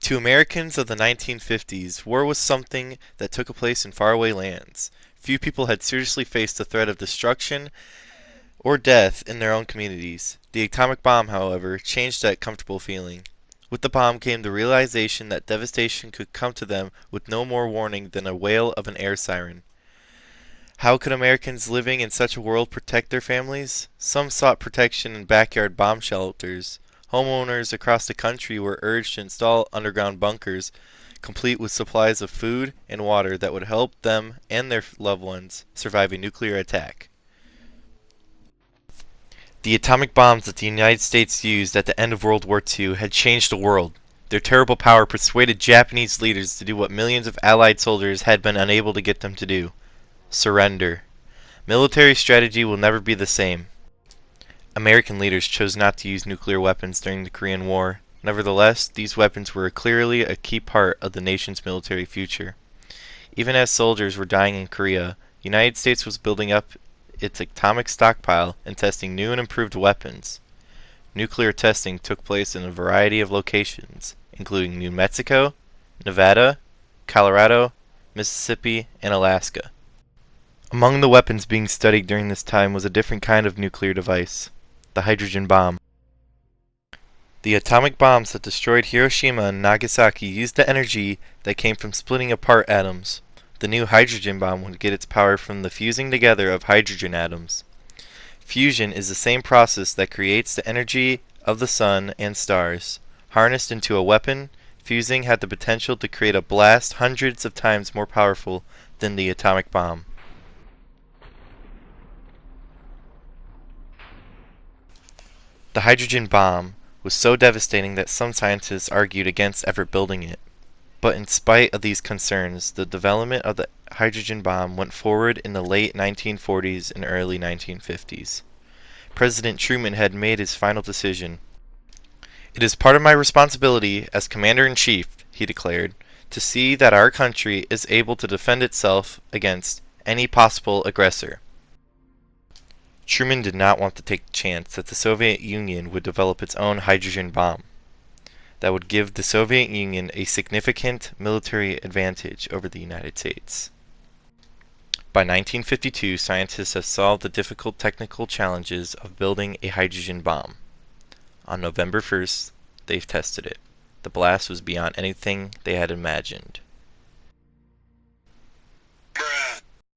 To Americans of the 1950s, war was something that took place in faraway lands. Few people had seriously faced the threat of destruction or death in their own communities. The atomic bomb, however, changed that comfortable feeling. With the bomb came the realization that devastation could come to them with no more warning than a wail of an air siren. How could Americans living in such a world protect their families? Some sought protection in backyard bomb shelters. Homeowners across the country were urged to install underground bunkers, complete with supplies of food and water that would help them and their loved ones survive a nuclear attack. The atomic bombs that the United States used at the end of World War II had changed the world. Their terrible power persuaded Japanese leaders to do what millions of Allied soldiers had been unable to get them to do: surrender. Military strategy will never be the same. American leaders chose not to use nuclear weapons during the Korean War. Nevertheless, these weapons were clearly a key part of the nation's military future. Even as soldiers were dying in Korea, the United States was building up its atomic stockpile and testing new and improved weapons. Nuclear testing took place in a variety of locations, including New Mexico, Nevada, Colorado, Mississippi, and Alaska. Among the weapons being studied during this time was a different kind of nuclear device: the hydrogen bomb. The atomic bombs that destroyed Hiroshima and Nagasaki used the energy that came from splitting apart atoms. The new hydrogen bomb would get its power from the fusing together of hydrogen atoms. Fusion is the same process that creates the energy of the sun and stars. Harnessed into a weapon, fusing had the potential to create a blast hundreds of times more powerful than the atomic bomb. The hydrogen bomb was so devastating that some scientists argued against ever building it. But in spite of these concerns, the development of the hydrogen bomb went forward in the late 1940s and early 1950s. President Truman had made his final decision. "It is part of my responsibility as Commander-in-Chief," he declared, "to see that our country is able to defend itself against any possible aggressor." Truman did not want to take the chance that the Soviet Union would develop its own hydrogen bomb that would give the Soviet Union a significant military advantage over the United States. By 1952, scientists have solved the difficult technical challenges of building a hydrogen bomb. On November 1st, they've tested it. The blast was beyond anything they had imagined.